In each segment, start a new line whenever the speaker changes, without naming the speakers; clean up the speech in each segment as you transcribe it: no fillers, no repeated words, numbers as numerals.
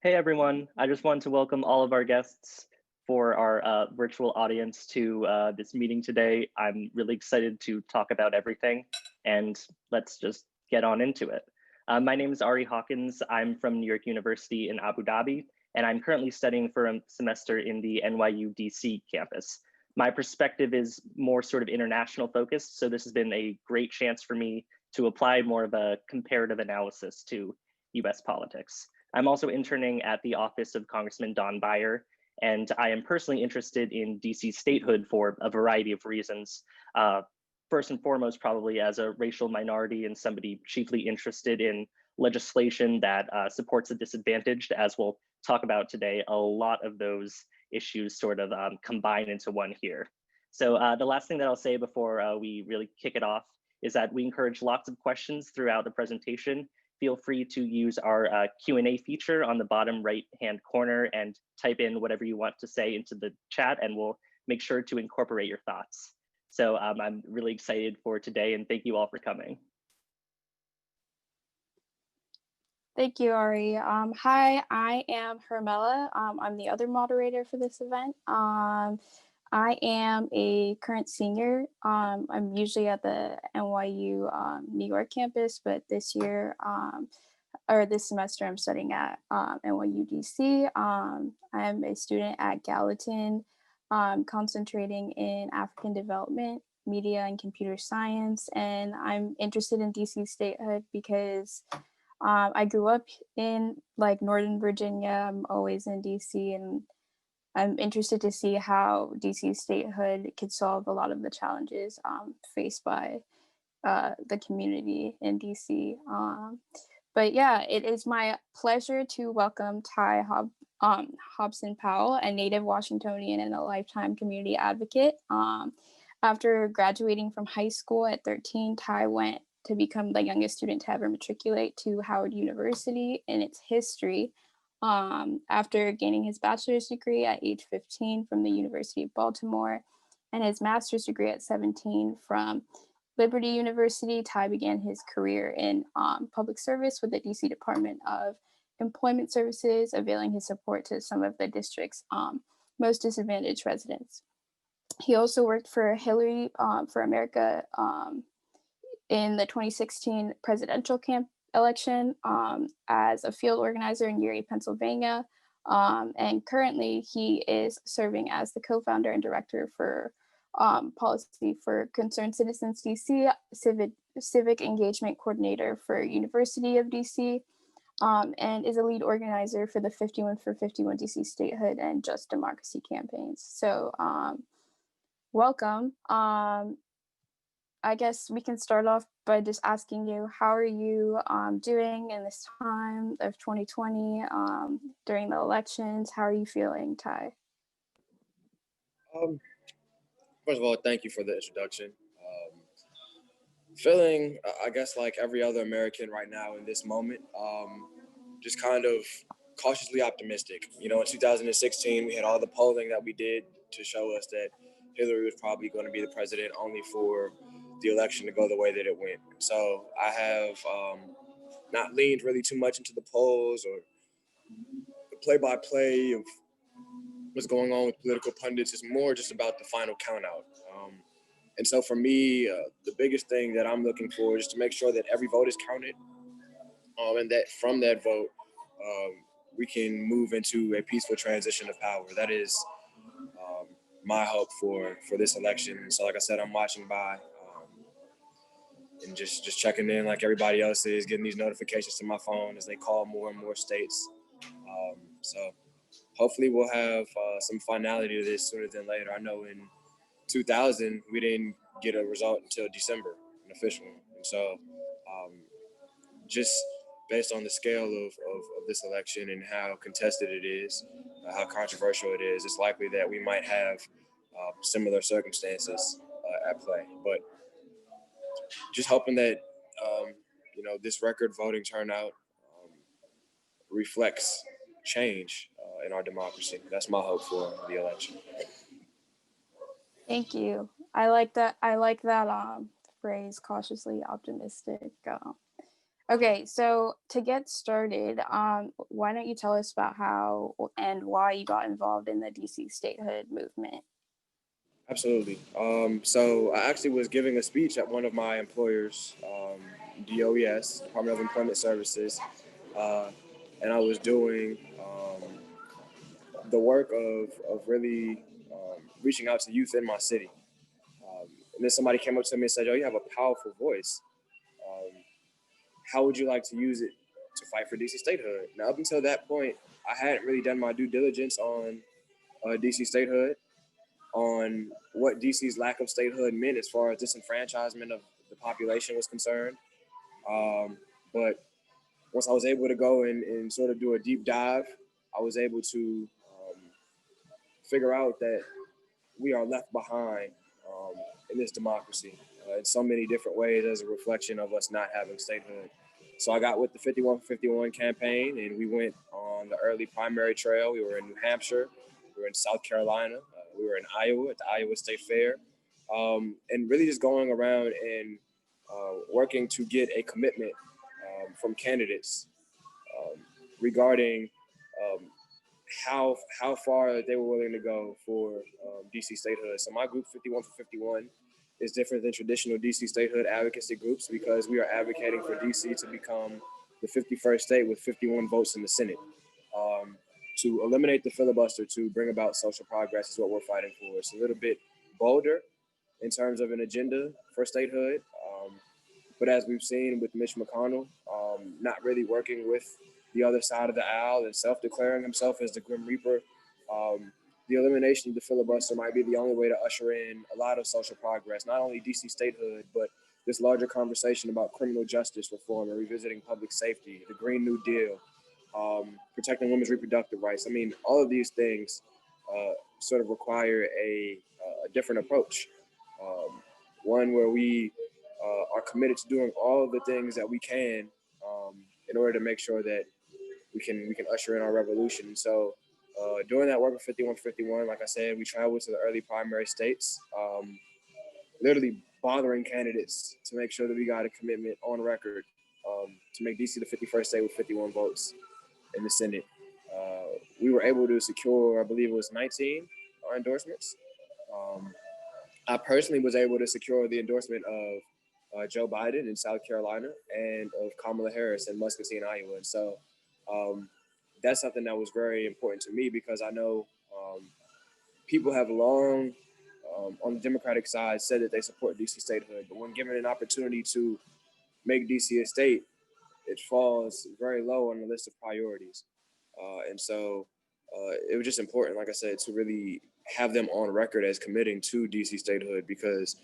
Hey everyone, I just wanted to welcome all of our guests for our virtual audience to this meeting today. I'm really excited to talk about everything, and let's just get on into it. My name is Ari Hawkins. I'm from New York University in Abu Dhabi, and I'm currently studying for a semester in the NYU DC campus. My perspective is more sort of international focused, so this has been a great chance for me to apply more of a comparative analysis to US politics. I'm also interning at the office of Congressman Don Beyer, and I am personally interested in DC statehood for a variety of reasons. First and foremost, probably as a racial minority and somebody chiefly interested in legislation that supports the disadvantaged, as we'll talk about today. A lot of those issues sort of combine into one here. So the last thing that I'll say before we really kick it off is that we encourage lots of questions throughout the presentation. Feel free to use our Q&A feature on the bottom right-hand corner and type in whatever you want to say into the chat, and we'll make sure to incorporate your thoughts. So I'm really excited for today, and thank you all for coming.
Thank you, Ari. Hi, I am Hermela. I'm the other moderator for this event. I am a current senior. I'm usually at the NYU New York campus, but this year, or this semester, I'm studying at NYU DC. I'm a student at Gallatin, concentrating in African development, media, and computer science. And I'm interested in DC statehood because I grew up in Northern Virginia. I'm always in DC, and I'm interested to see how DC statehood could solve a lot of the challenges faced by the community in DC. But yeah, it is my pleasure to welcome Ty Hobson-Powell, a native Washingtonian and a lifetime community advocate. After graduating from high school at 13, Ty went to become the youngest student to ever matriculate to Howard University in its history. After gaining his bachelor's degree at age 15 from the University of Baltimore and his master's degree at 17 from Liberty University, Ty began his career in public service with the DC Department of Employment Services, availing his support to some of the district's most disadvantaged residents. He also worked for Hillary for America in the 2016 presidential election as a field organizer in Erie, Pennsylvania. And currently he is serving as the co-founder and director for policy for Concerned Citizens DC, Civic Engagement Coordinator for University of DC, and is a lead organizer for the 51 for 51 DC statehood and JustDemocracy campaigns. So welcome. I guess we can start off by just asking you, how are you doing in this time of 2020 during the elections? How are you feeling, Ty?
First of all, thank you for the introduction. Feeling, I guess, like every other American right now in this moment, just kind of cautiously optimistic. You know, in 2016, we had all the polling that we did to show us that Hillary was probably going to be the president, only for the election to go the way that it went. So I have not leaned really too much into the polls or the play-by-play of what's going on with political pundits. It's more just about the final count out. And so for me, the biggest thing that I'm looking for is to make sure that every vote is counted, and that from that vote, we can move into a peaceful transition of power. That is my hope for this election. So like I said, I'm watching by and just checking in like everybody else is, getting these notifications to my phone as they call more and more states. So hopefully we'll have some finality to this sooner than later. I know in 2000, we didn't get a result until December, an official one. And so just based on the scale of this election and how contested it is, how controversial it is, it's likely that we might have similar circumstances at play. But just hoping that, you know, this record voting turnout reflects change in our democracy. That's my hope for the election.
Thank you. I like that. I like that phrase, cautiously optimistic. Okay, so to get started, why don't you tell us about how and why you got involved in the DC statehood movement?
Absolutely. So I actually was giving a speech at one of my employers, DOES, Department of Employment Services, uh, and I was doing the work of really reaching out to youth in my city. And then somebody came up to me and said, "Oh, you have a powerful voice. Um, how would you like to use it to fight for DC statehood?" Now, up until that point, I hadn't really done my due diligence on DC statehood, on what DC's lack of statehood meant as far as disenfranchisement of the population was concerned. But once I was able to go and sort of do a deep dive, I was able to figure out that we are left behind in this democracy in so many different ways as a reflection of us not having statehood. So I got with the 5151 campaign, and we went on the early primary trail. We were in New Hampshire, we were in South Carolina, we were in Iowa at the Iowa State Fair, and really just going around and working to get a commitment from candidates regarding um, how far they were willing to go for DC statehood. So my group, 51 for 51, is different than traditional DC statehood advocacy groups because we are advocating for DC to become the 51st state with 51 votes in the Senate. To eliminate the filibuster to bring about social progress is what we're fighting for. It's a little bit bolder in terms of an agenda for statehood. But as we've seen with Mitch McConnell, not really working with the other side of the aisle and self-declaring himself as the Grim Reaper, the elimination of the filibuster might be the only way to usher in a lot of social progress, not only DC statehood, but this larger conversation about criminal justice reform and revisiting public safety, the Green New Deal, protecting women's reproductive rights. I mean, all of these things sort of require a different approach, one where we are committed to doing all the things that we can in order to make sure that we can usher in our revolution. So doing that work with 5151, like I said, we traveled to the early primary states, literally bothering candidates to make sure that we got a commitment on record to make DC the 51st state with 51 votes in the Senate. We were able to secure, I believe it was 19 endorsements. I personally was able to secure the endorsement of Joe Biden in South Carolina and of Kamala Harris in Muscatine, Iowa. And so that's something that was very important to me because I know people have long, on the Democratic side, said that they support DC statehood, but when given an opportunity to make DC a state, it falls very low on the list of priorities. And so it was just important, like I said, to really have them on record as committing to DC statehood because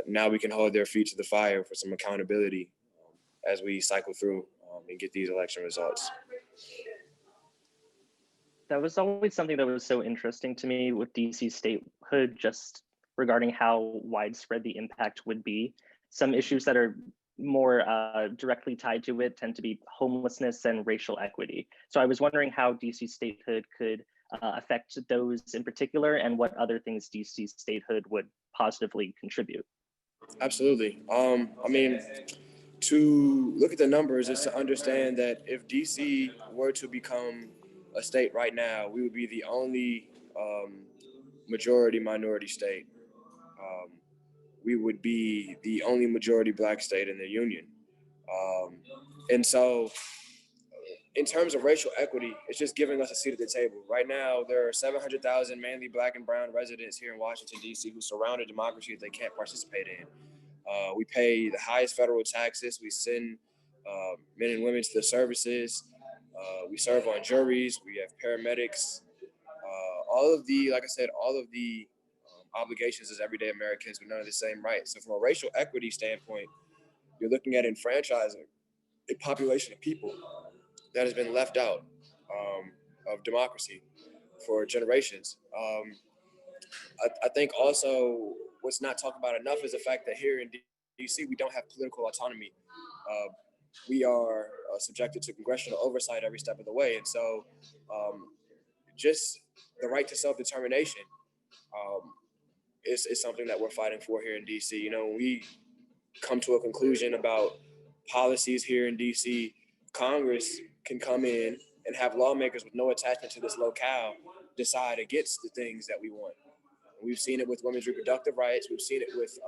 now we can hold their feet to the fire for some accountability as we cycle through and get these election results.
That was always something that was so interesting to me with DC statehood, just regarding how widespread the impact would be. Some issues that are more directly tied to it tend to be homelessness and racial equity. So I was wondering how DC statehood could affect those in particular and what other things DC statehood would positively contribute.
Absolutely. I mean, to look at the numbers is to understand that if DC were to become a state right now, we would be the only majority minority state. We would be the only majority Black state in the union. And so in terms of racial equity, it's just giving us a seat at the table. Right now, there are 700,000 mainly Black and brown residents here in Washington, D.C. who surround a democracy that they can't participate in. We pay the highest federal taxes. We send men and women to the services. We serve on juries. We have paramedics. All of the, like I said, all of the obligations as everyday Americans with none of the same rights. So from a racial equity standpoint, you're looking at enfranchising a population of people that has been left out of democracy for generations. I think also what's not talked about enough is the fact that here in DC, we don't have political autonomy. We are subjected to congressional oversight every step of the way. And so just the right to self-determination is something that we're fighting for here in DC. You know, when we come to a conclusion about policies here in DC, Congress can come in and have lawmakers with no attachment to this locale decide against the things that we want. We've seen it with women's reproductive rights. We've seen it with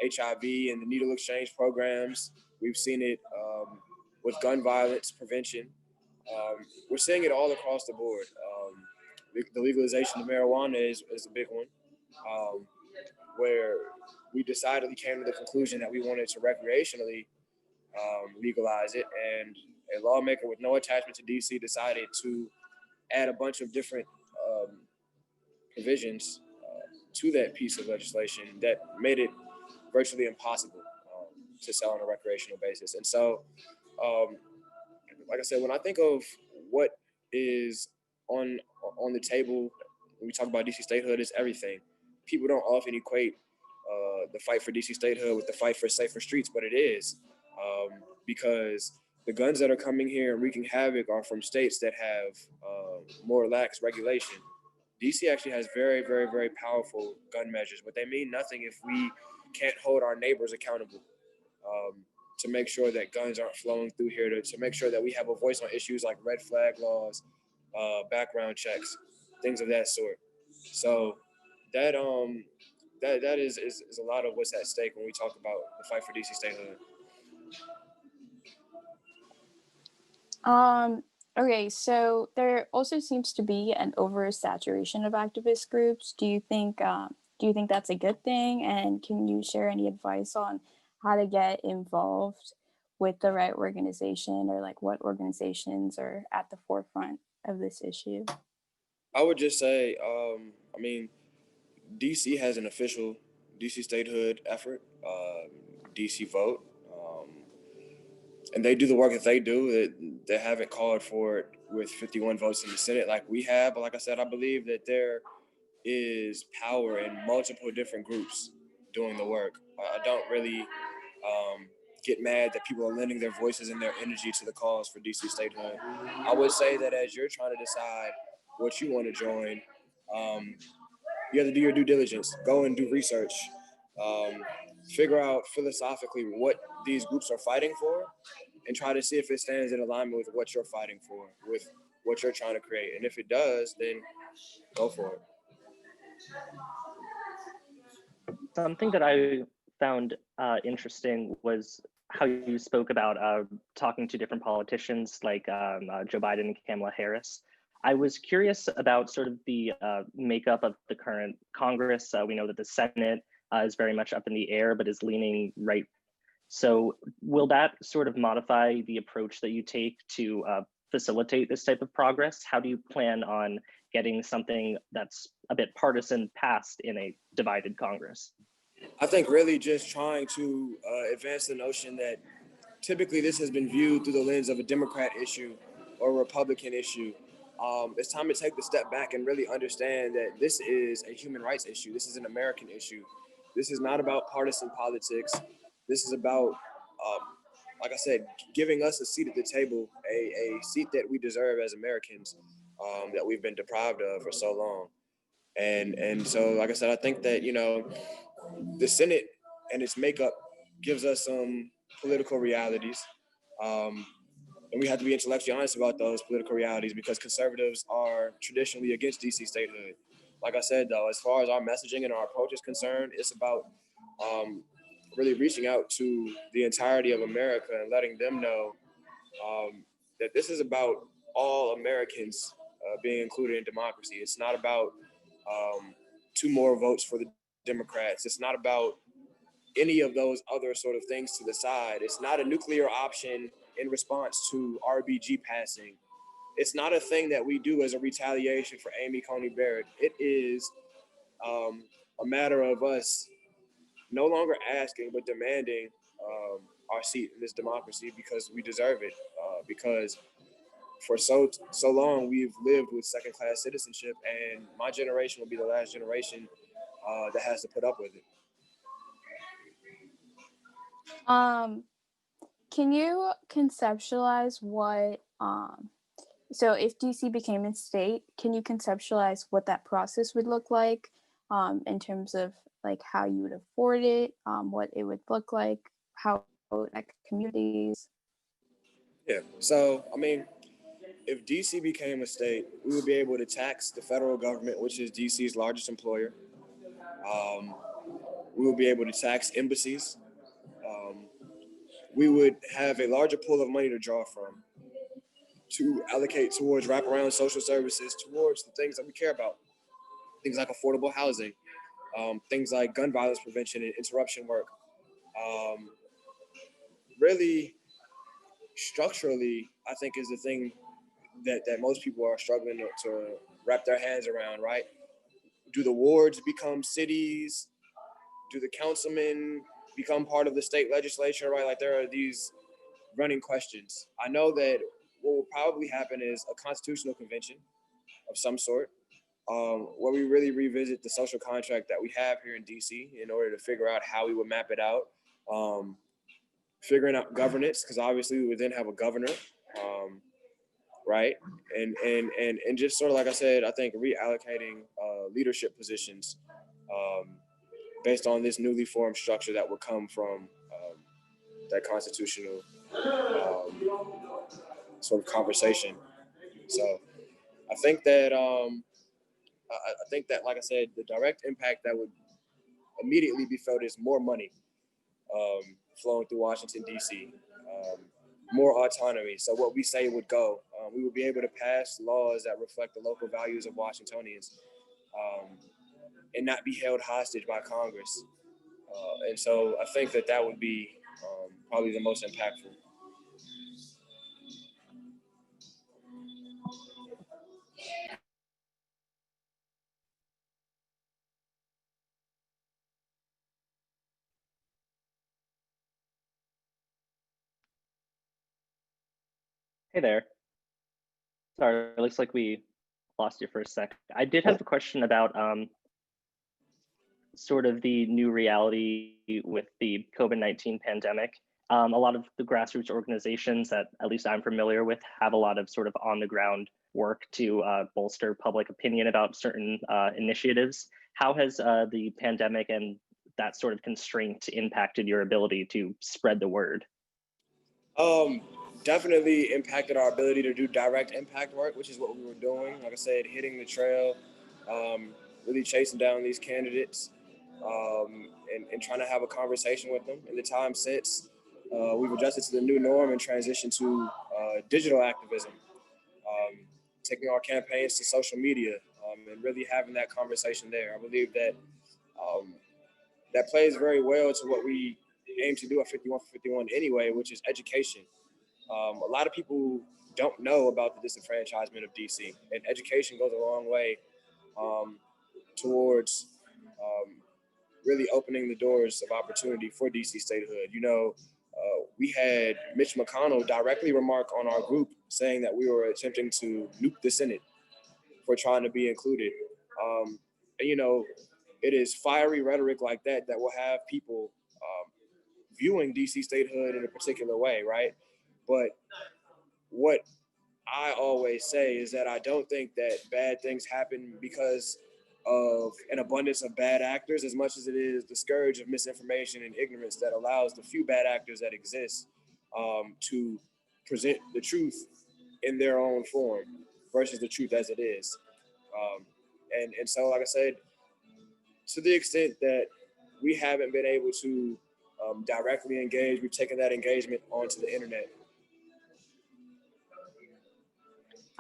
HIV and the needle exchange programs. We've seen it with gun violence prevention. We're seeing it all across the board. The legalization of marijuana is a big one, where we decidedly came to the conclusion that we wanted to recreationally legalize it, and a lawmaker with no attachment to DC decided to add a bunch of different provisions to that piece of legislation that made it virtually impossible to sell on a recreational basis. And so, like I said, when I think of what is on the table when we talk about DC statehood, is everything. People don't often equate the fight for DC statehood with the fight for safer streets, but it is, because the guns that are coming here and wreaking havoc are from states that have more lax regulation. DC actually has very, very, very powerful gun measures, but they mean nothing if we can't hold our neighbors accountable to make sure that guns aren't flowing through here, to make sure that we have a voice on issues like red flag laws, background checks, things of that sort. So that that is a lot of what's at stake when we talk about the fight for DC statehood.
Okay, so there also seems to be an oversaturation of activist groups. Do you think that's a good thing? And can you share any advice on how to get involved with the right organization, or like what organizations are at the forefront of this issue?
I would just say, I mean, DC has an official DC statehood effort, DC Vote, and they do the work that they do. They haven't called for it with 51 votes in the Senate like we have. But like I said, I believe that there is power in multiple different groups doing the work. I don't really get mad that people are lending their voices and their energy to the cause for DC statehood. I would say that as you're trying to decide what you want to join, you have to do your due diligence, go and do research, figure out philosophically what these groups are fighting for, and try to see if it stands in alignment with what you're fighting for, with what you're trying to create. And if it does, then go for it.
Something that I found interesting was how you spoke about talking to different politicians like Joe Biden and Kamala Harris. I was curious about sort of the makeup of the current Congress. We know that the Senate is very much up in the air, but is leaning right. So will that sort of modify the approach that you take to facilitate this type of progress? How do you plan on getting something that's a bit partisan passed in a divided Congress?
I think really just trying to advance the notion that typically this has been viewed through the lens of a Democrat issue or a Republican issue. It's time to take the step back and really understand that this is a human rights issue. This is an American issue. This is not about partisan politics. This is about, like I said, giving us a seat at the table, a seat that we deserve as Americans, that we've been deprived of for so long. And so, like I said, I think that, you know, the Senate and its makeup gives us some political realities. And we have to be intellectually honest about those political realities, because conservatives are traditionally against DC statehood. Like I said, though, as far as our messaging and our approach is concerned, it's about really reaching out to the entirety of America and letting them know that this is about all Americans being included in democracy. It's not about two more votes for the Democrats. It's not about any of those other sort of things to the side. It's not a nuclear option in response to RBG passing. It's not a thing that we do as a retaliation for Amy Coney Barrett. It is a matter of us no longer asking, but demanding our seat in this democracy, because we deserve it. Because for so long we've lived with second-class citizenship, and my generation will be the last generation that has to put up with it.
Can you conceptualize what, so if DC became a state, can you conceptualize what that process would look like in terms of like how you would afford it, what it would look like, how like communities?
Yeah, so I mean, if DC became a state, we would be able to tax the federal government, which is DC's largest employer. We would be able to tax embassies. We would have a larger pool of money to draw from to allocate towards wraparound social services, towards the things that we care about, things like affordable housing, things like gun violence prevention and interruption work. Um, Really, structurally, I think is the thing that most people are struggling to wrap their hands around, right? Do the wards become cities? Do the councilmen become part of the state legislature, right? Like there are these running questions. I know that what will probably happen is a constitutional convention of some sort, where we really revisit the social contract that we have here in DC in order to figure out how we would map it out, figuring out governance, because obviously we would then have a governor, right? And just sort of like I said, I think reallocating leadership positions based on this newly formed structure that would come from that constitutional sort of conversation. So I think that like I said, the direct impact that would immediately be felt is more money flowing through Washington D.C., more autonomy. So what we say would go. We would be able to pass laws that reflect the local values of Washingtonians, and not be held hostage by Congress. And so I think that would be probably the most impactful.
Hey there. Sorry, it looks like we lost you for a sec. I did have a question about sort of the new reality with the COVID-19 pandemic. A lot of the grassroots organizations that at least I'm familiar with have a lot of sort of on the ground work to bolster public opinion about certain initiatives. How has the pandemic and that sort of constraint impacted your ability to spread the word?
Definitely impacted our ability to do direct impact work, which is what we were doing. Like I said, hitting the trail, really chasing down these candidates, and trying to have a conversation with them. In the time since, we've adjusted to the new norm and transitioned to digital activism, taking our campaigns to social media, and really having that conversation there. I believe that that plays very well to what we aim to do at 51 for 51 anyway, which is education. A lot of people don't know about the disenfranchisement of DC, and education goes a long way towards really opening the doors of opportunity for DC statehood. You know, we had Mitch McConnell directly remark on our group saying that we were attempting to nuke the Senate for trying to be included. And, you know, it is fiery rhetoric like that that will have people viewing DC statehood in a particular way, right? But what I always say is that I don't think that bad things happen because of an abundance of bad actors as much as it is the scourge of misinformation and ignorance that allows the few bad actors that exist to present the truth in their own form versus the truth as it is. And so, like I said, to the extent that we haven't been able to directly engage, we've taken that engagement onto the internet.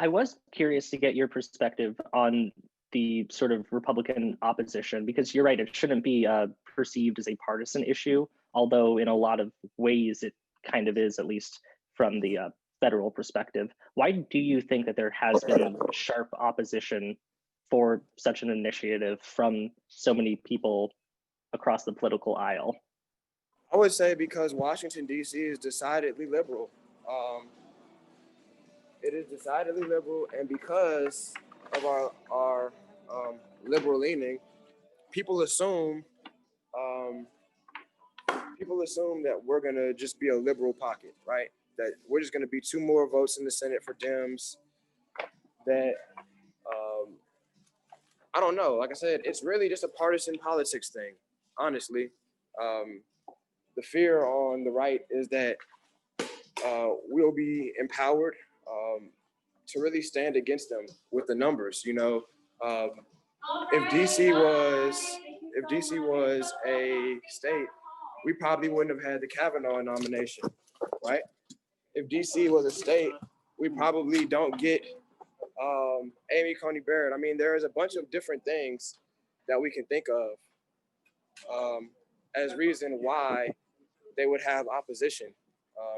I was curious to get your perspective on the sort of Republican opposition, because you're right, it shouldn't be perceived as a partisan issue, although in a lot of ways it kind of is, at least from the federal perspective. Why do you think that there has been sharp opposition for such an initiative from so many people across the political aisle?
I would say because Washington, D.C. is decidedly liberal. It is decidedly liberal, and because of our liberal leaning, people assume that we're gonna just be a liberal pocket, right? That we're just gonna be two more votes in the Senate for Dems. That I don't know. Like I said, it's really just a partisan politics thing, honestly. the fear on the right is that we'll be empowered to really stand against them with the numbers. If DC was a state, we probably wouldn't have had the Kavanaugh nomination, right? If DC was a state, we probably don't get Amy Coney Barrett. I mean, there is a bunch of different things that we can think of as reason why they would have opposition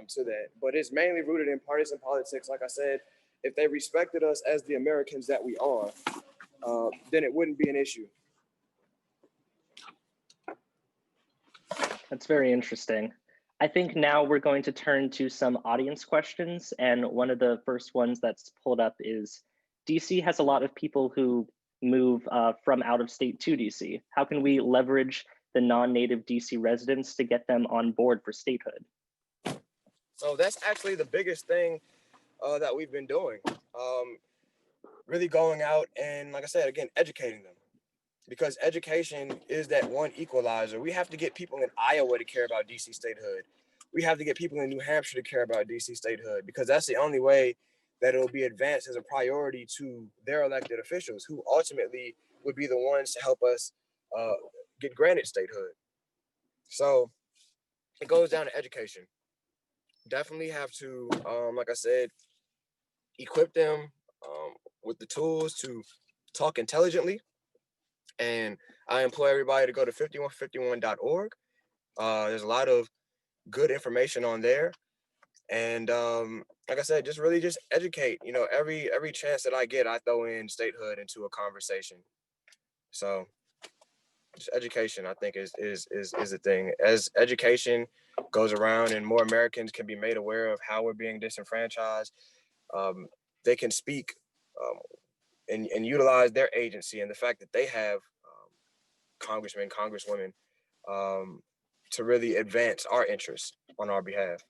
to that. But it's mainly rooted in partisan politics. Like I said, if they respected us as the Americans that we are, then it wouldn't be an issue.
That's very interesting. I think now we're going to turn to some audience questions. And one of the first ones that's pulled up is, DC has a lot of people who move from out of state to DC. How can we leverage the non-native DC residents to get them on board for statehood?
So that's actually the biggest thing that we've been doing. Really going out and, like I said, again, educating them. Because education is that one equalizer. We have to get people in Iowa to care about DC statehood. We have to get people in New Hampshire to care about DC statehood, because that's the only way that it'll be advanced as a priority to their elected officials, who ultimately would be the ones to help us get granted statehood. So it goes down to education. Definitely have to, like I said, equip them with the tools to talk intelligently. And I implore everybody to go to 5151.org. There's a lot of good information on there. And like I said, just educate. Every chance that I get, I throw in statehood into a conversation. So just education, I think, is the thing. As education goes around and more Americans can be made aware of how we're being disenfranchised, they can speak and utilize their agency and the fact that they have congressmen, congresswomen to really advance our interests on our behalf.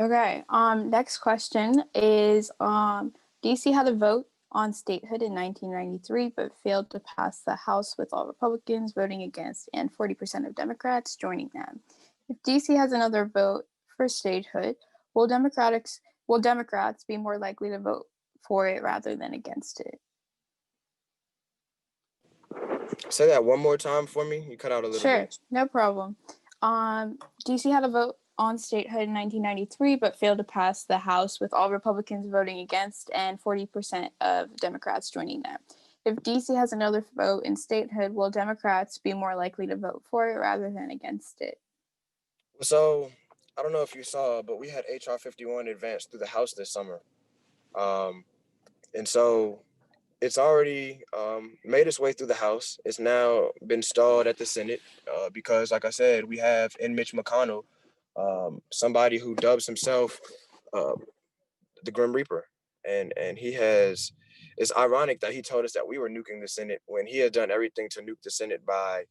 Okay, next question is, DC had a vote on statehood in 1993, but failed to pass the House with all Republicans voting against and 40% of Democrats joining them. If DC has another vote for statehood, will Democrats be more likely to vote for it rather than against it?
Say that one more time for me. You cut out a little bit.
Sure, no problem. DC had a vote on statehood in 1993, but failed to pass the House with all Republicans voting against and 40% of Democrats joining them. If DC has another vote in statehood, will Democrats be more likely to vote for it rather than against it?
So I don't know if you saw, but we had HR 51 advance through the House this summer. And so it's already made its way through the House. It's now been stalled at the Senate because, like I said, we have in Mitch McConnell somebody who dubs himself the Grim Reaper. And it's ironic that he told us that we were nuking the Senate when he had done everything to nuke the Senate by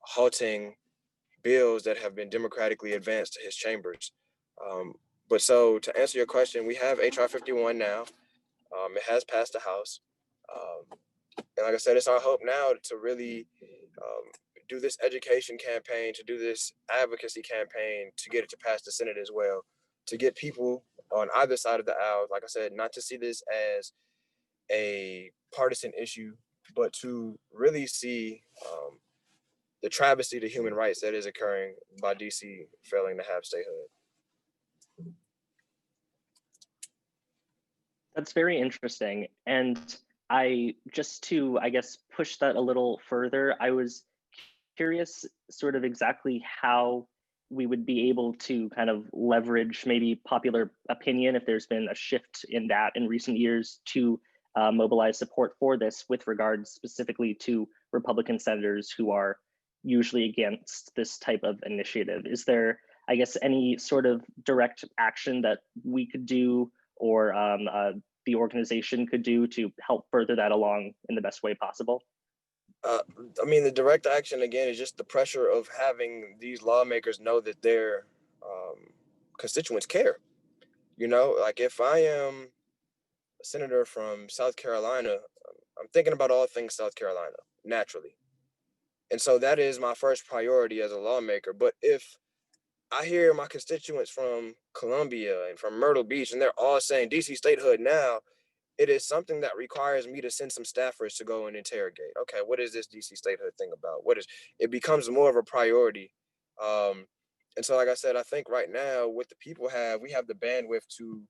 halting bills that have been democratically advanced to his chambers. But so to answer your question, we have HR 51 now. It has passed the House. And like I said, it's our hope now to really do this education campaign, to do this advocacy campaign, to get it to pass the Senate as well, to get people on either side of the aisle, like I said, not to see this as a partisan issue, but to really see the travesty to human rights that is occurring by DC failing to have statehood.
That's very interesting. And just to, I guess, push that a little further, I was curious sort of exactly how we would be able to kind of leverage maybe popular opinion, if there's been a shift in that in recent years, to mobilize support for this with regards specifically to Republican senators who are usually against this type of initiative. Is there, I guess, any sort of direct action that we could do or the organization could do to help further that along in the best way possible?
I mean, the direct action, again, is just the pressure of having these lawmakers know that their constituents care. Like if I am a senator from South Carolina, I'm thinking about all things South Carolina, naturally. And so that is my first priority as a lawmaker. But if I hear my constituents from Columbia and from Myrtle Beach, and they're all saying DC statehood now, it is something that requires me to send some staffers to go and interrogate. Okay, what is this DC statehood thing about? It becomes more of a priority. And so, like I said, I think right now what the people we have the bandwidth to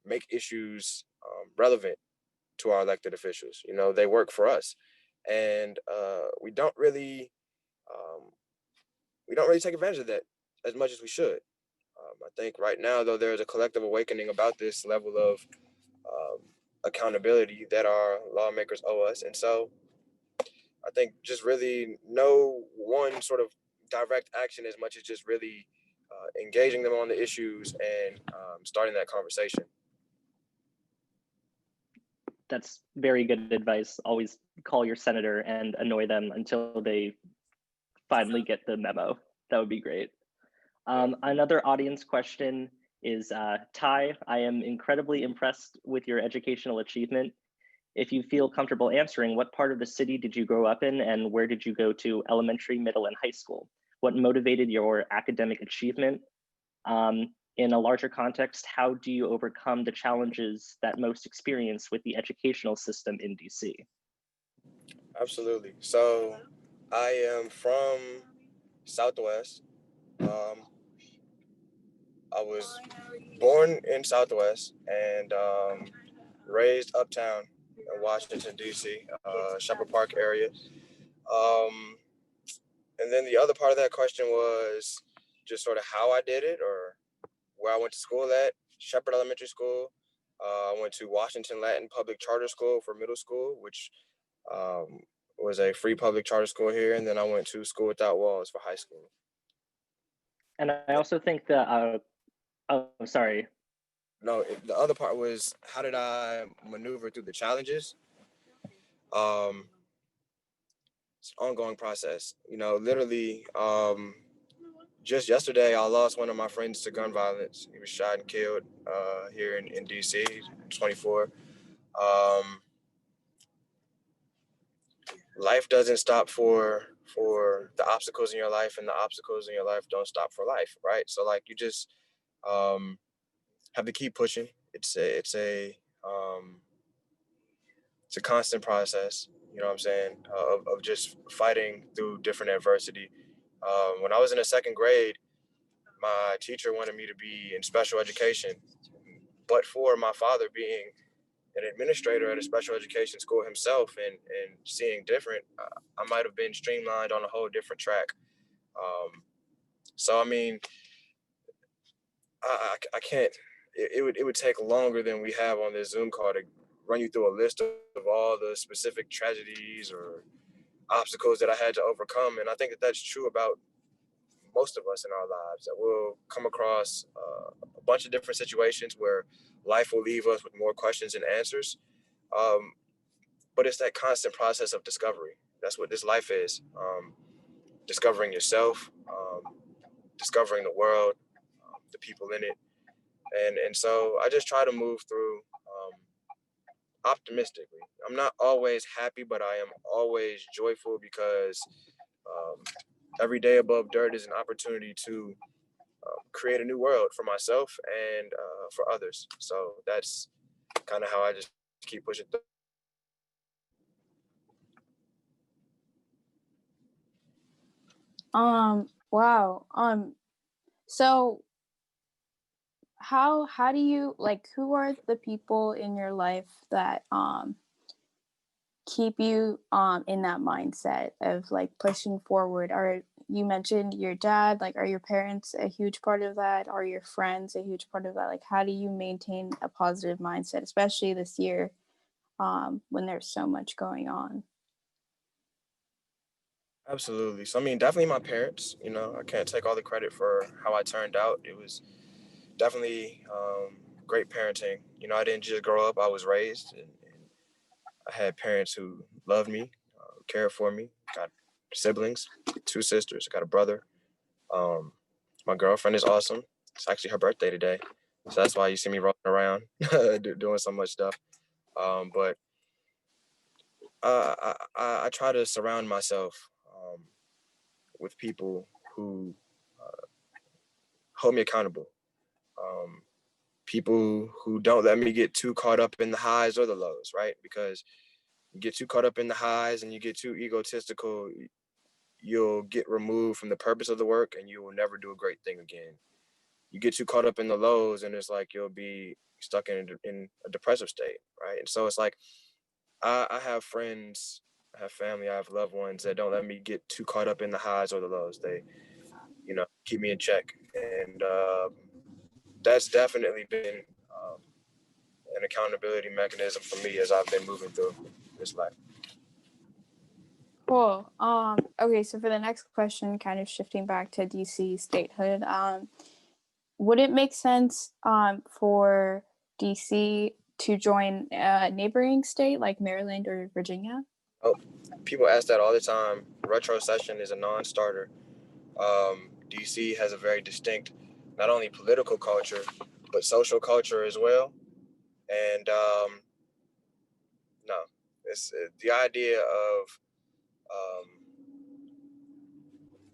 make issues relevant to our elected officials. You know, they work for us, and we don't really take advantage of that as much as we should. I think right now, though, there's a collective awakening about this level of accountability that our lawmakers owe us. And so I think just really no one sort of direct action as much as just really engaging them on the issues and starting that conversation.
That's very good advice. Always call your senator and annoy them until they finally get the memo. That would be great. Another audience question is, Ty, I am incredibly impressed with your educational achievement. If you feel comfortable answering, what part of the city did you grow up in, and where did you go to elementary, middle, and high school? What motivated your academic achievement? In a larger context, how do you overcome the challenges that most experience with the educational system in DC?
Absolutely. So I am from Southwest. I was born in Southwest and raised uptown in Washington, D.C., Shepherd Park area. And then the other part of that question was just sort of how I did it or where I went to school at. Shepherd Elementary School. I went to Washington Latin Public Charter School for middle school, which was a free public charter school here. And then I went to School Without Walls for high school.
And I also think that, oh, sorry.
No, the other part was how did I maneuver through the challenges? It's an ongoing process. You know, literally, just yesterday, I lost one of my friends to gun violence. He was shot and killed here in D.C., 24. Life doesn't stop for the obstacles in your life, and the obstacles in your life don't stop for life, right? So, like, you just have to keep pushing. It's a constant process. You know what I'm saying? Of just fighting through different adversity. When I was in the second grade, my teacher wanted me to be in special education, but for my father being an administrator at a special education school himself and seeing different, I might have been streamlined on a whole different track. So I mean, I can't. It would take longer than we have on this Zoom call to run you through a list of all the specific tragedies or obstacles that I had to overcome, and I think that that's true about most of us in our lives, that we'll come across a bunch of different situations where life will leave us with more questions and answers. But it's that constant process of discovery. That's what this life is. Discovering yourself, discovering the world, the people in it. And so I just try to move through optimistically. I'm not always happy, but I am always joyful because every day above dirt is an opportunity to create a new world for myself and for others. So that's kind of how I just keep pushing through.
Wow. So how do you, like, who are the people in your life that keep you in that mindset of like pushing forward? Are you mentioned your dad, like, are your parents a huge part of that? Are your friends a huge part of that? Like, how do you maintain a positive mindset, especially this year when there's so much going on?
Absolutely. So I mean, definitely my parents. You know, I can't take all the credit for how I turned out. It was definitely great parenting. You know, I didn't just grow up; I was raised, and I had parents who loved me, cared for me. Got siblings, 2 sisters. Got a brother. My girlfriend is awesome. It's actually her birthday today, so that's why you see me rolling around doing so much stuff. But I try to surround myself with people who hold me accountable. People who don't let me get too caught up in the highs or the lows, right? Because you get too caught up in the highs and you get too egotistical, you'll get removed from the purpose of the work and you will never do a great thing again. You get too caught up in the lows and it's like you'll be stuck in a depressive state, right? And so it's like I have friends, I have family, I have loved ones that don't let me get too caught up in the highs or the lows. They, keep me in check. And that's definitely been an accountability mechanism for me as I've been moving through this life.
Cool. Okay, so for the next question, kind of shifting back to DC statehood, would it make sense for DC to join a neighboring state like Maryland or Virginia?
Oh, people ask that all the time. Retrocession is a non-starter. DC has a very distinct, not only political culture, but social culture as well. And no, it's the idea of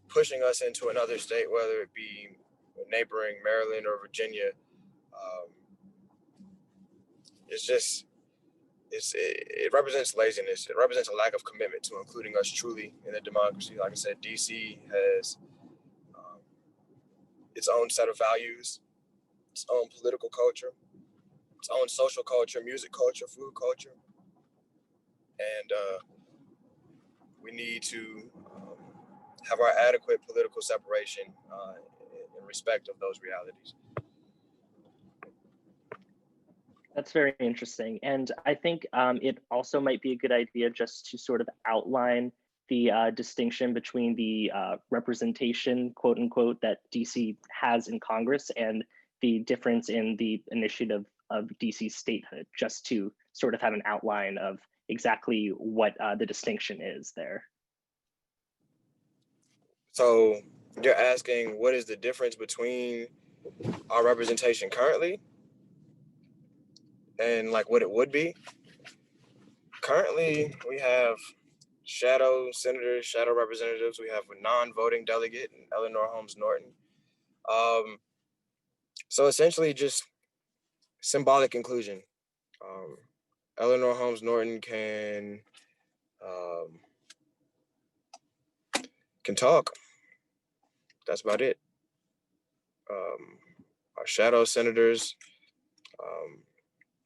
pushing us into another state, whether it be neighboring Maryland or Virginia. It represents laziness. It represents a lack of commitment to including us truly in the democracy. Like I said, DC has its own set of values, its own political culture, its own social culture, music culture, food culture. And we need to have our adequate political separation in respect of those realities.
That's very interesting. And I think it also might be a good idea just to sort of outline the distinction between the representation, quote unquote, that DC has in Congress and the difference in the initiative of DC statehood, just to sort of have an outline of exactly what the distinction is there.
So you're asking what is the difference between our representation currently and like what it would be? Currently, we have shadow senators, shadow representatives. We have a non-voting delegate, Eleanor Holmes Norton. So essentially just symbolic inclusion. Eleanor Holmes Norton can talk. That's about it. Our shadow senators,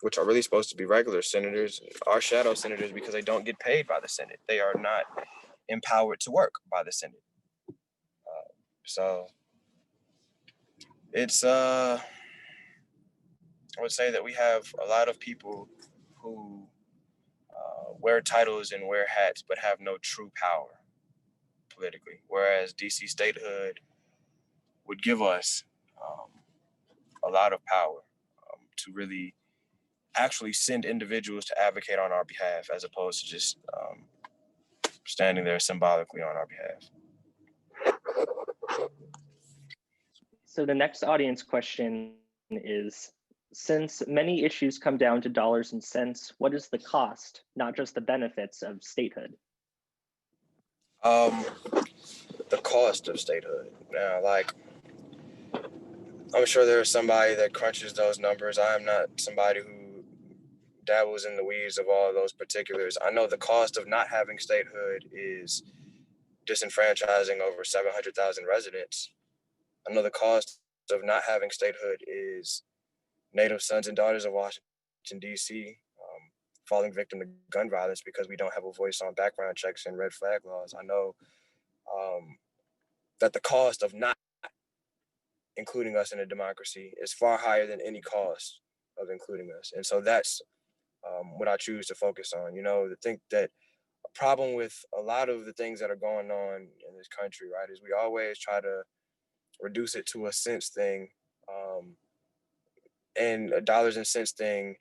which are really supposed to be regular senators, are shadow senators because they don't get paid by the Senate. They are not empowered to work by the Senate. So it's, I would say that we have a lot of people who wear titles and wear hats, but have no true power politically. Whereas DC statehood would give us a lot of power to really actually send individuals to advocate on our behalf, as opposed to just standing there symbolically on our behalf.
So the next audience question is, since many issues come down to dollars and cents, what is the cost, not just the benefits, of statehood?
The cost of statehood. Now, like, I'm sure there's somebody that crunches those numbers. I am not somebody who dabbles in the weeds of all of those particulars. I know the cost of not having statehood is disenfranchising over 700,000 residents. I know the cost of not having statehood is Native sons and daughters of Washington D.C. Falling victim to gun violence because we don't have a voice on background checks and red flag laws. I know that the cost of not including us in a democracy is far higher than any cost of including us. And so that's what I choose to focus on. To think that a problem with a lot of the things that are going on in this country, right, is we always try to reduce it to a cents thing and a dollars and cents thing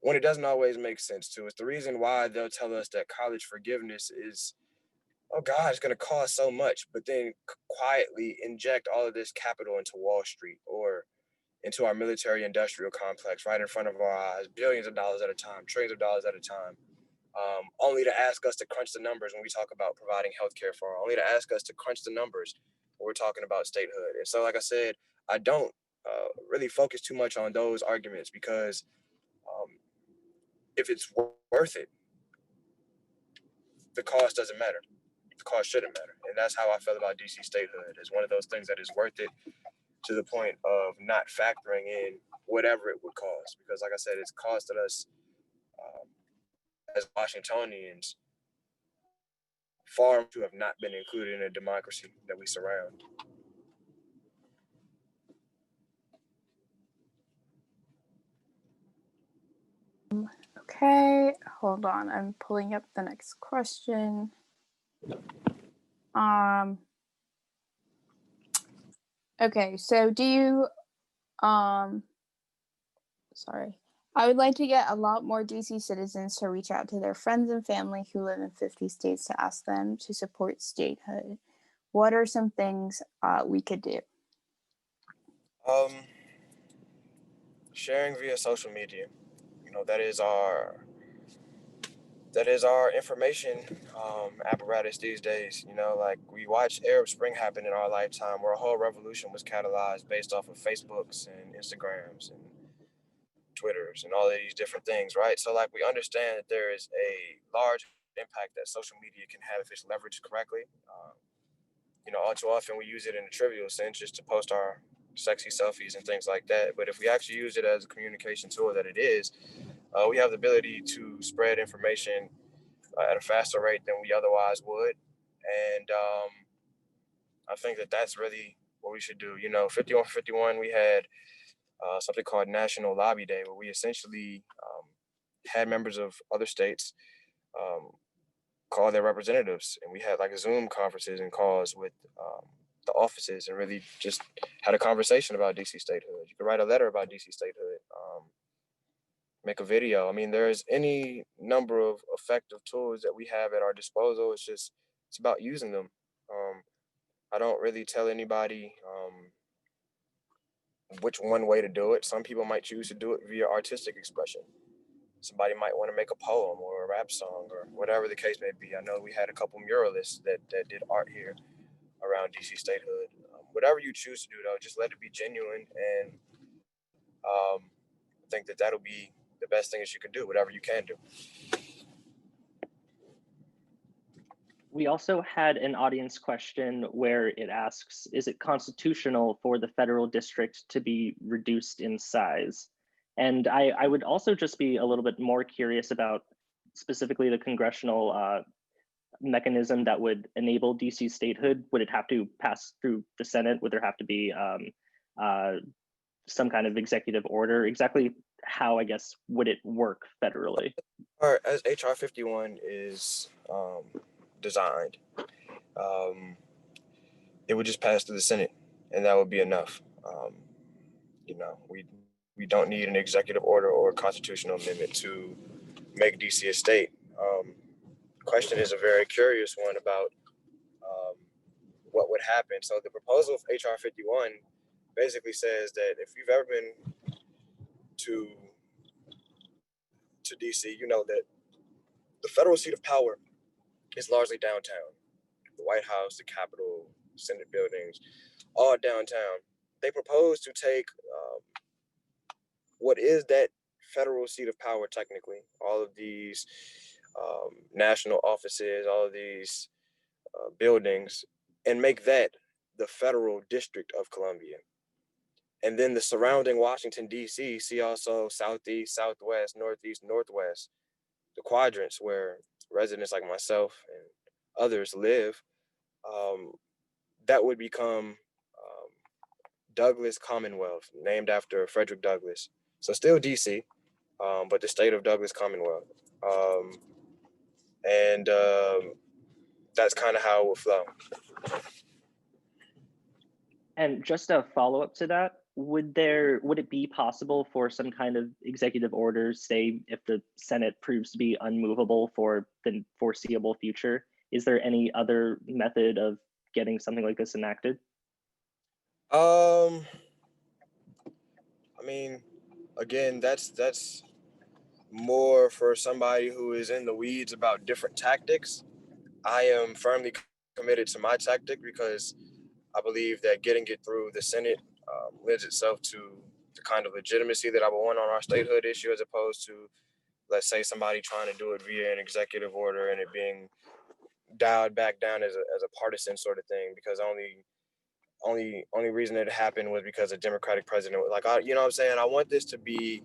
when it doesn't always make sense to us. The reason why they'll tell us that college forgiveness is, oh God, it's going to cost so much, but then quietly inject all of this capital into Wall Street or into our military industrial complex right in front of our eyes, billions of dollars at a time, trillions of dollars at a time. only to ask us to crunch the numbers when we talk about providing healthcare for all, only to ask us to crunch the numbers when we're talking about statehood. And so, like I said, I don't really focus too much on those arguments because if it's worth it, the cost doesn't matter. The cost shouldn't matter. And that's how I feel about DC statehood. It's one of those things that is worth it to the point of not factoring in whatever it would cost. Because like I said, it's costed us as Washingtonians far to have not been included in a democracy that we surround.
Okay, hold on. I'm pulling up the next question. Okay, so do you, sorry. I would like to get a lot more DC citizens to reach out to their friends and family who live in 50 states to ask them to support statehood. What are some things we could do?
Sharing via social media. You know, that is our information apparatus these days. You know, like we watched Arab Spring happen in our lifetime, where a whole revolution was catalyzed based off of Facebooks and Instagrams and Twitters and all of these different things, right? So like we understand that there is a large impact that social media can have if it's leveraged correctly. You know, all too often we use it in a trivial sense just to post our sexy selfies and things like that. But if we actually use it as a communication tool that it is, we have the ability to spread information at a faster rate than we otherwise would. And I think that that's really what we should do. You know, 51 for 51, we had something called National Lobby Day, where we essentially had members of other states call their representatives, and we had like Zoom conferences and calls with the offices, and really just had a conversation about DC statehood. You could write a letter about DC statehood, make a video. I mean, there's any number of effective tools that we have at our disposal. It's about using them. I don't really tell anybody which one way to do it. Some people might choose to do it via artistic expression. Somebody might want to make a poem or a rap song or whatever the case may be. I know we had a couple muralists that did art here around DC statehood. Whatever you choose to do, though, just let it be genuine. And I think that that'll be the best thing that you can do, whatever you can do.
We also had an audience question where it asks, is it constitutional for the federal district to be reduced in size? And I would also just be a little bit more curious about specifically the congressional mechanism that would enable DC statehood. Would it have to pass through the Senate? Would there have to be some kind of executive order? Exactly how, I guess, would it work federally?
All right, as HR 51 is designed, it would just pass through the Senate, and that would be enough. You know, we don't need an executive order or a constitutional amendment to make DC a state. Question is a very curious one about what would happen. So the proposal of HR 51 basically says that if you've ever been to DC, you know that the federal seat of power is largely downtown. The White House, the Capitol, Senate buildings, all downtown. They propose to take what is that federal seat of power technically, all of these national offices, all of these buildings, and make that the federal District of Columbia. And then the surrounding Washington, D.C., see also southeast, southwest, northeast, northwest, the quadrants where residents like myself and others live, that would become Douglas Commonwealth, named after Frederick Douglass. So still DC, but the state of Douglas Commonwealth. And that's kind of how it will flow.
And just a follow-up to that, would it be possible for some kind of executive order, say if the Senate proves to be unmovable for the foreseeable future? Is there any other method of getting something like this enacted?
I mean, again, that's more for somebody who is in the weeds about different tactics. I am firmly committed to my tactic because I believe that getting it through the Senate lends itself to the kind of legitimacy that I would want on our statehood issue, as opposed to, let's say, somebody trying to do it via an executive order and it being dialed back down as a partisan sort of thing, because only reason it happened was because a Democratic president. Like, you know what I'm saying? I want this to be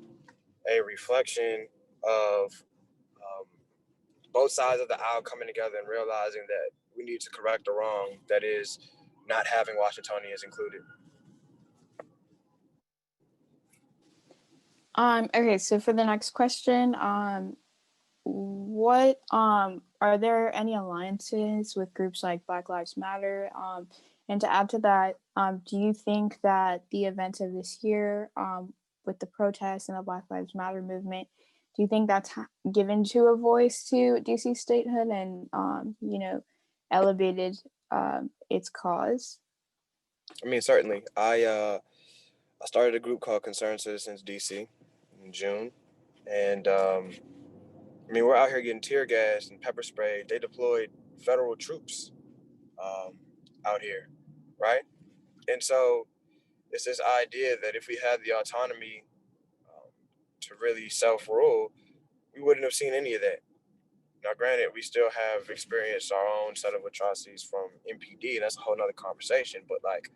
a reflection of um, both sides of the aisle coming together and realizing that we need to correct the wrong that is not having Washingtonians included.
Okay, so for the next question, what are there any alliances with groups like Black Lives Matter? And to add to that, do you think that the events of this year, with the protests and the Black Lives Matter movement, do you think that's given to a voice to DC statehood and elevated its cause?
I mean, certainly. I started a group called Concerned Citizens DC in June, and I mean, we're out here getting tear gas and pepper spray. They deployed federal troops out here, right? And so it's this idea that if we had the autonomy to really self-rule, we wouldn't have seen any of that. Now, granted, we still have experienced our own set of atrocities from MPD, and that's a whole nother conversation. But like,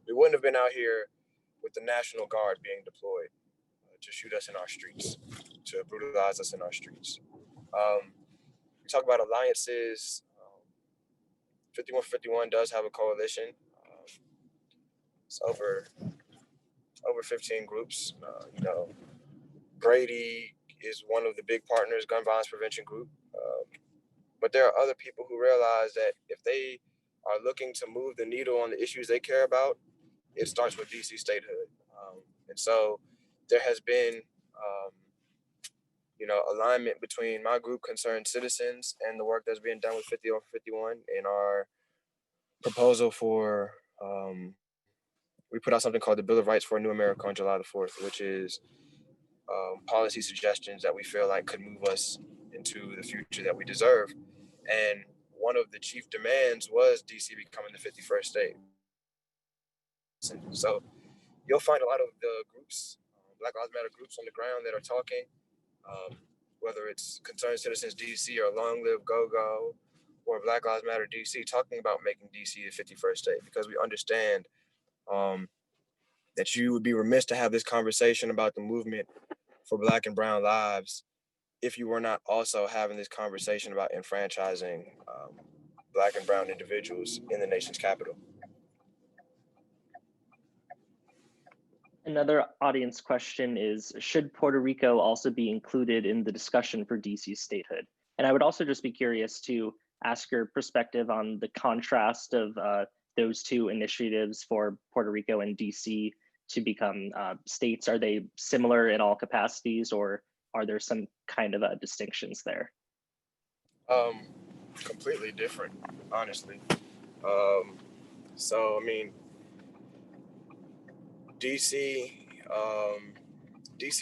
we wouldn't have been out here with the National Guard being deployed to shoot us in our streets, to brutalize us in our streets. We talk about alliances. 5151 does have a coalition. It's over 15 groups. Brady is one of the big partners, Gun Violence Prevention Group. But there are other people who realize that if they are looking to move the needle on the issues they care about, it starts with DC statehood. And so there has been, alignment between my group, Concerned Citizens, and the work that's being done with 50 over 51 in our proposal for, we put out something called the Bill of Rights for a New America on July the 4th, which is policy suggestions that we feel like could move us into the future that we deserve. And one of the chief demands was DC becoming the 51st state. So you'll find a lot of the groups, Black Lives Matter groups on the ground that are talking, whether it's Concerned Citizens DC or Long Live Go-Go or Black Lives Matter DC, talking about making DC the 51st state, because we understand that you would be remiss to have this conversation about the movement for Black and brown lives if you were not also having this conversation about enfranchising Black and brown individuals in the nation's capital.
Another audience question is, should Puerto Rico also be included in the discussion for DC's statehood? And I would also just be curious to ask your perspective on the contrast of those two initiatives for Puerto Rico and DC to become states. Are they similar in all capacities, or are there some kind of distinctions there?
Completely different, honestly. So, I mean, DC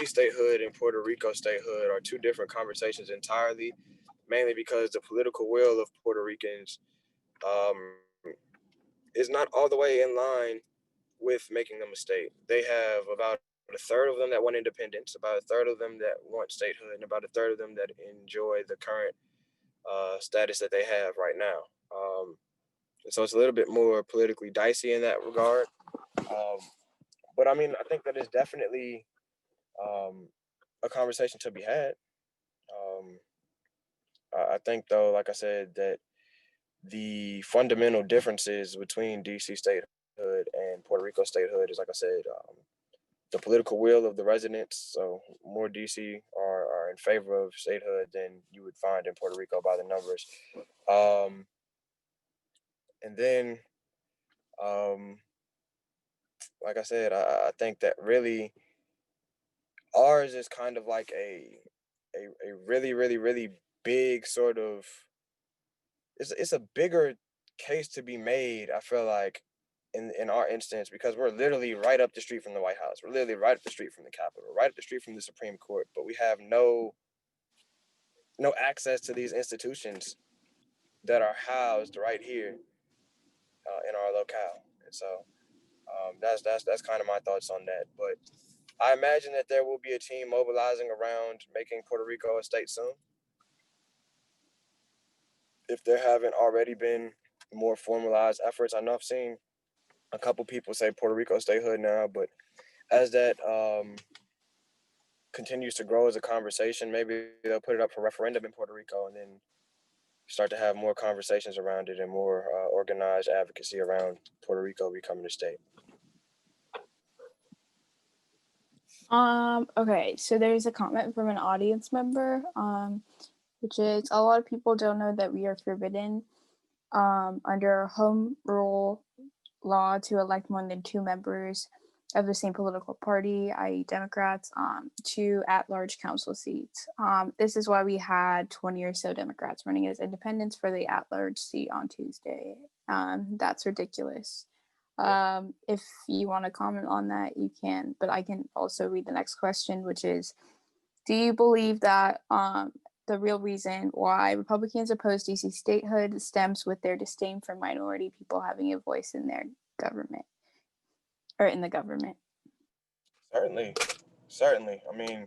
statehood and Puerto Rico statehood are two different conversations entirely, mainly because the political will of Puerto Ricans is not all the way in line with making them a state. They have about a third of them that want independence, about a third of them that want statehood, and about a third of them that enjoy the current status that they have right now. So it's a little bit more politically dicey in that regard. But I mean, I think that is definitely a conversation to be had. I think, though, like I said, that the fundamental differences between DC statehood and Puerto Rico statehood is, like I said, the political will of the residents. So more DC are in favor of statehood than you would find in Puerto Rico by the numbers. And then, like I said, I think that really ours is kind of like a really, really, really big sort of, it's a bigger case to be made, I feel like, in our instance, because we're literally right up the street from the White House. We're literally right up the street from the Capitol, right up the street from the Supreme Court, but we have no no access to these institutions that are housed right here in our locale. And so that's kind of my thoughts on that. But I imagine that there will be a team mobilizing around making Puerto Rico a state soon. If there haven't already been more formalized efforts, I know I've seen a couple people say Puerto Rico statehood now, but as that continues to grow as a conversation, maybe they'll put it up for referendum in Puerto Rico and then start to have more conversations around it and more organized advocacy around Puerto Rico becoming a state.
Okay, so there's a comment from an audience member, which is a lot of people don't know that we are forbidden under home rule law to elect more than 2 members of the same political party, i.e. Democrats, to at-large council seats. This is why we had 20 or so Democrats running as independents for the at-large seat on Tuesday. That's ridiculous. If you want to comment on that, you can, but I can also read the next question, which is, do you believe that the real reason why Republicans oppose DC statehood stems with their disdain for minority people having a voice in their government or in the government?
Certainly. I mean,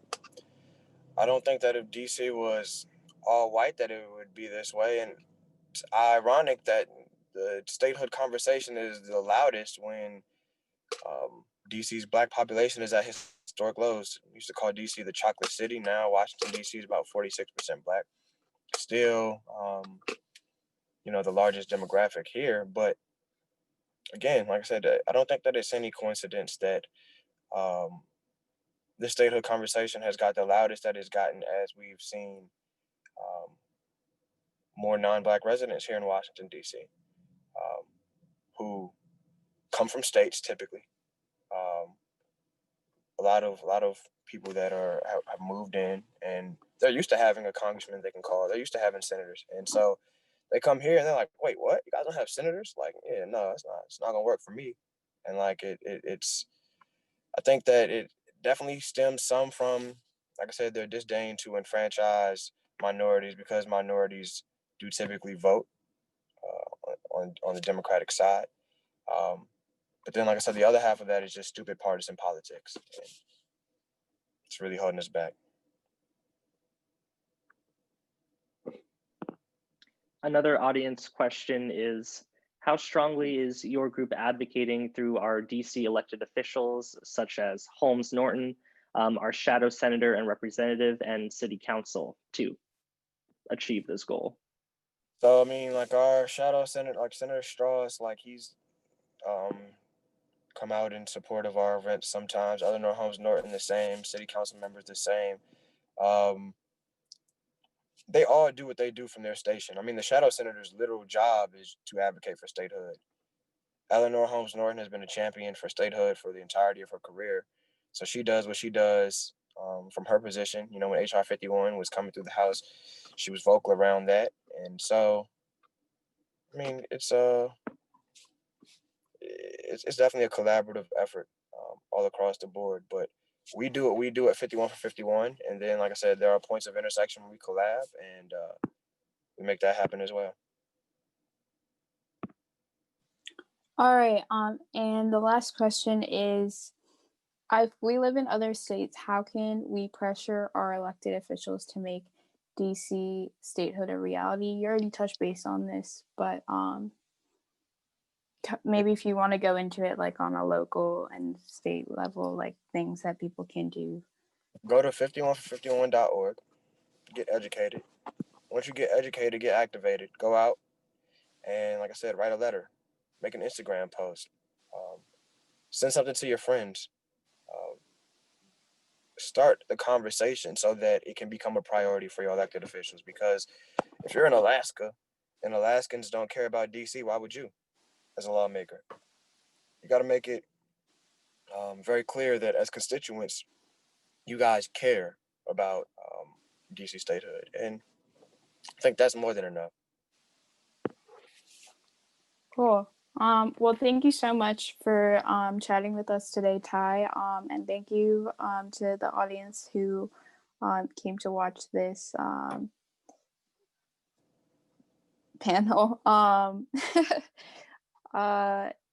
I don't think that if DC was all white that it would be this way. And it's ironic that the statehood conversation is the loudest when DC's black population is at historic lows. We used to call DC the chocolate city. Now Washington D.C. is about 46% black. Still, the largest demographic here. But again, like I said, I don't think that it's any coincidence that the statehood conversation has got the loudest that it's gotten as we've seen more non-black residents here in Washington, D.C., who come from states typically. A lot of people that have moved in, and they're used to having a congressman they can call. They're used to having senators, and so they come here and they're like, "Wait, what? You guys don't have senators?" Like, yeah, no, it's not gonna work for me. And like it's, I think that it definitely stems some from, like I said, their disdain to enfranchise minorities because minorities do typically vote on the Democratic side. But then, like I said, the other half of that is just stupid partisan politics. And it's really holding us back.
Another audience question is, how strongly is your group advocating through our DC elected officials, such as Holmes Norton, our shadow senator and representative, and city council to achieve this goal?
So, I mean, like our shadow senator, like Senator Strauss, like he's come out in support of our events sometimes. Eleanor Holmes Norton, the same. City council members, the same. They all do what they do from their station. I mean, the shadow senator's literal job is to advocate for statehood. Eleanor Holmes Norton has been a champion for statehood for the entirety of her career. So she does what she does from her position. You know, when HR 51 was coming through the House, she was vocal around that. And so, I mean, it's definitely a collaborative effort all across the board. But we do what we do at 51 for 51. And then, like I said, there are points of intersection where we collab and we make that happen as well.
All right. And the last question is, if we live in other states, how can we pressure our elected officials to make DC statehood a reality? You already touched base on this, but maybe if you want to go into it, like on a local and state level, like things that people can do.
Go to 51for51.org, get educated. Once you get educated, get activated. Go out and, like I said, write a letter, make an Instagram post, send something to your friends. Start the conversation so that it can become a priority for your elected officials. Because if you're in Alaska and Alaskans don't care about DC, why would you as a lawmaker? You got to make it very clear that as constituents, you guys care about DC statehood. And I think that's more than enough.
Cool. Well, thank you so much for chatting with us today, Ty. And thank you to the audience who came to watch this. panel.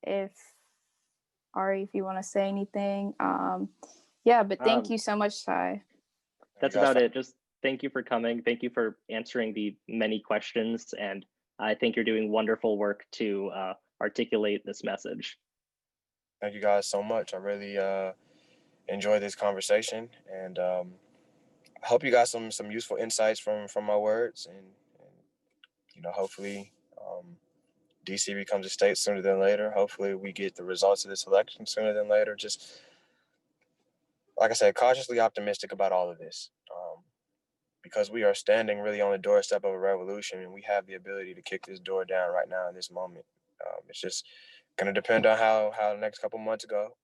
If Ari, if you want to say anything, yeah, but thank you so much, Sai.
That's about it. Just thank you for coming. Thank you for answering the many questions. And I think you're doing wonderful work to articulate this message.
Thank you guys so much. I really enjoyed this conversation, and I hope you got some useful insights from my words, and hopefully DC becomes a state sooner than later. Hopefully we get the results of this election sooner than later. Just like I said, cautiously optimistic about all of this, because we are standing really on the doorstep of a revolution, and we have the ability to kick this door down right now in this moment. It's just going to depend on how the next couple months go.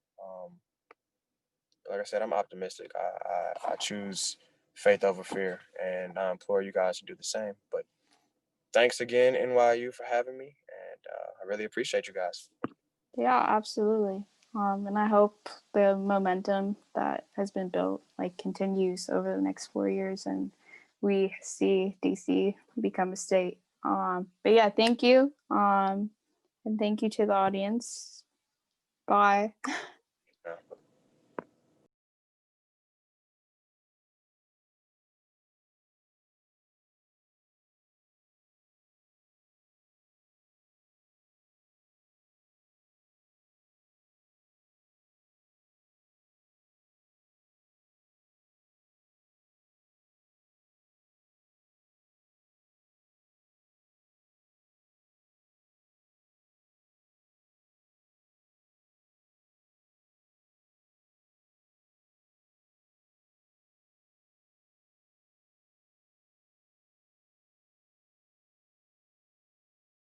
Like I said, I'm optimistic. I choose faith over fear, and I implore you guys to do the same. But thanks again, NYU, for having me, and I really appreciate you guys.
Yeah, absolutely. And I hope the momentum that has been built continues over the next 4 years, and we see DC become a state. But yeah, thank you. And thank you to the audience. Bye.